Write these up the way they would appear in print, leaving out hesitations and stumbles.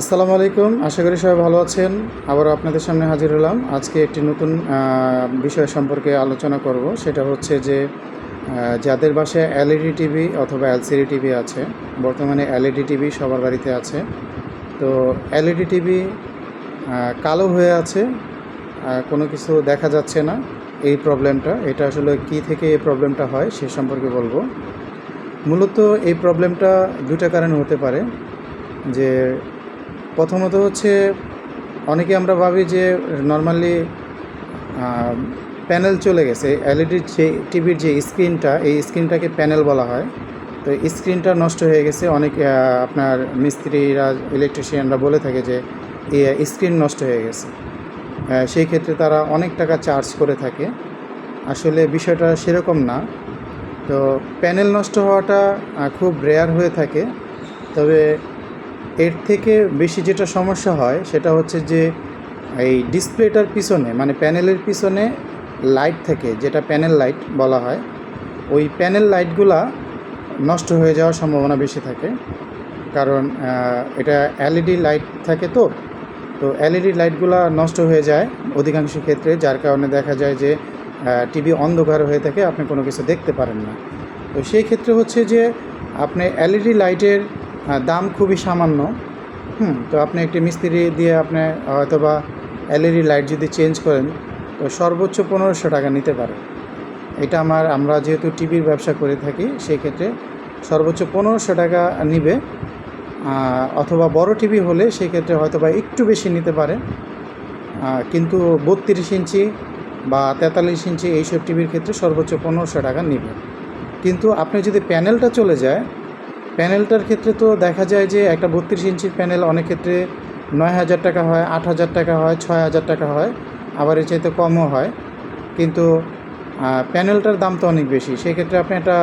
আসসালামু আলাইকুম। আশা করি সবাই ভালো আছেন। আবারও আপনাদের সামনে হাজির হলাম। আজকে একটি নতুন বিষয় সম্পর্কে আলোচনা করব। সেটা হচ্ছে যে যাদের বাসায় এলইডি টিভি অথবা এলসিডি টিভি আছে, বর্তমানে এলইডি টিভি সবার বাড়িতে আছে। তো এলইডি টিভি কালো হয়ে আছে, কোনো কিছু দেখা যাচ্ছে না। এই প্রবলেমটা, এটা আসলে কী থেকে এই প্রবলেমটা হয় সে সম্পর্কে বলবো। মূলত এই প্রবলেমটা দুটা কারণে হতে পারে। যে প্রথমত হচ্ছে, অনেকে আমরা ভাবি যে নর্মালি প্যানেল চলে গেছে। এলইডির যে টিভির যে স্ক্রিনটা, এই স্ক্রিনটাকে প্যানেল বলা হয়। তো স্ক্রিনটা নষ্ট হয়ে গেছে। অনেক আপনার মিস্ত্রিরা, ইলেকট্রিশিয়ানরা বলে থাকে যে স্ক্রিন নষ্ট হয়ে গেছে। সেই ক্ষেত্রে তারা অনেক টাকা চার্জ করে থাকে। আসলে বিষয়টা সেরকম না। তো প্যানেল নষ্ট হওয়াটা খুব রেয়ার হয়ে থাকে। তবে এর থেকে বেশি যেটা সমস্যা হয় সেটা হচ্ছে যে এই ডিসপ্লেটার পিছনে, মানে প্যানেলের পিছনে লাইট থাকে, যেটা প্যানেল লাইট বলা হয়, ওই প্যানেল লাইটগুলা নষ্ট হয়ে যাওয়ার সম্ভাবনা বেশি থাকে। কারণ এটা এলইডি লাইট থাকে, তো এলইডি লাইটগুলা নষ্ট হয়ে যায় অধিকাংশ ক্ষেত্রে, যার কারণে দেখা যায় যে টিভি অন্ধকার হয়ে থাকে, আপনি কোনো কিছু দেখতে পারেন না। তো সেই ক্ষেত্রে হচ্ছে যে আপনি এলইডি লাইটের দাম খুবই সামান্য। তো আপনি একটি মিস্ত্রি দিয়ে আপনি হয়তো বা এলইডি লাইট যদি চেঞ্জ করেন, তো সর্বোচ্চ 1500 টাকা নিতে পারে। এটা আমরা যেহেতু টিভির ব্যবসা করে থাকি, সেই ক্ষেত্রে সর্বোচ্চ 1500 টাকা নিবে। অথবা বড় টিভি হলে সেই ক্ষেত্রে হয়তো বা একটু বেশি নিতে পারে। কিন্তু 32 ইঞ্চি বা 43 ইঞ্চি এইসব টিভির ক্ষেত্রে সর্বোচ্চ 1500 টাকা নিবে। কিন্তু আপনি যদি প্যানেলটা চলে যায়, প্যানেলটার ক্ষেত্রে তো দেখা যায় যে একটা 32 ইঞ্চির প্যানেল অনেক ক্ষেত্রে 9000 টাকা হয়, 8000 টাকা হয়, 6000 টাকা হয়, আবার এর চাইতে কমও হয়। কিন্তু প্যানেলটার দাম তো অনেক বেশি। সেক্ষেত্রে আপনি একটা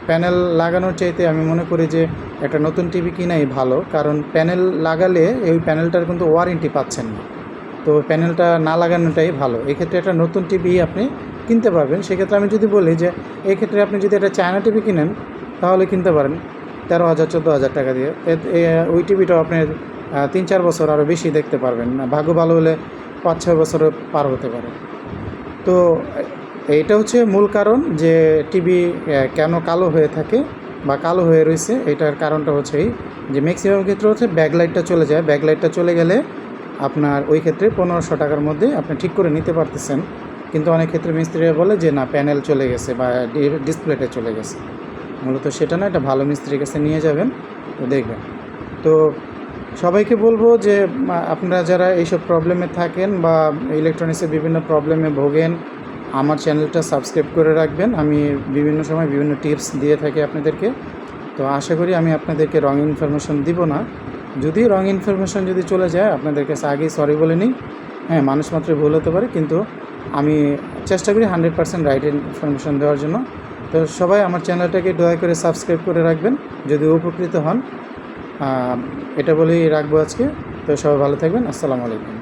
প্যানেল লাগানোর চাইতে আমি মনে করি যে একটা নতুন টিভি কিনাই ভালো। কারণ প্যানেল লাগালে ওই প্যানেলটার কিন্তু ওয়ারেন্টি পাচ্ছেন না। তো প্যানেলটা না লাগানোটাই ভালো। এক্ষেত্রে একটা নতুন টিভি আপনি কিনতে পারবেন। সেক্ষেত্রে আমি যদি বলি যে এক্ষেত্রে আপনি যদি একটা চায়না টিভি কিনেন, তাহলে কিনতে পারেন 13,000 14,000 টাকা দিয়ে। ওই টিভিটাও আপনি 3-4 বছর আরও বেশি দেখতে পারবেন না। ভাগ্য ভালো হলে 5-6 বছরও পার হতে পারে। তো এইটা হচ্ছে মূল কারণ যে টিভি কেন কালো হয়ে থাকে বা কালো হয়ে রয়েছে। এটার কারণটা হচ্ছে এই যে ম্যাক্সিমাম ক্ষেত্রে হচ্ছে ব্যাকলাইটটা চলে যায়। ব্যাকলাইটটা চলে গেলে আপনার ওই ক্ষেত্রে 1500 টাকার মধ্যে আপনি ঠিক করে নিতে পারতেছেন। কিন্তু অনেক ক্ষেত্রে মিস্ত্রিরা বলে যে না, প্যানেল চলে গেছে বা ডিসপ্লেটা চলে গেছে। মূলত সেটা না, এটা ভালো মিস্ত্রির কাছে নিয়ে যাবেন, তো দেখবেন। তো সবাইকে বলবো যে আপনারা যারা এইসব প্রবলেমে থাকেন বা ইলেকট্রনিক্সের বিভিন্ন প্রবলেমে ভোগেন, আমার চ্যানেলটা সাবস্ক্রাইব করে রাখবেন। আমি বিভিন্ন সময় বিভিন্ন টিপস দিয়ে থাকি আপনাদেরকে। তো আশা করি আমি আপনাদেরকে রং ইনফরমেশন দিব না। যদি রং ইনফরমেশন যদি চলে যায়, আপনাদের কাছে আগেই সরি বলে নিই। হ্যাঁ, মানুষ মাত্রই ভুল হতে পারে, কিন্তু আমি চেষ্টা করি 100% রাইট ইনফরমেশন দেওয়ার জন্য। তো সবাই আমার চ্যানেলটাকে দয়া করে সাবস্ক্রাইব করে রাখবেন যদি উপকৃত হন। এটা বলেই রাখবো আজকে। তো সবাই ভালো থাকবেন। আসসালামু আলাইকুম।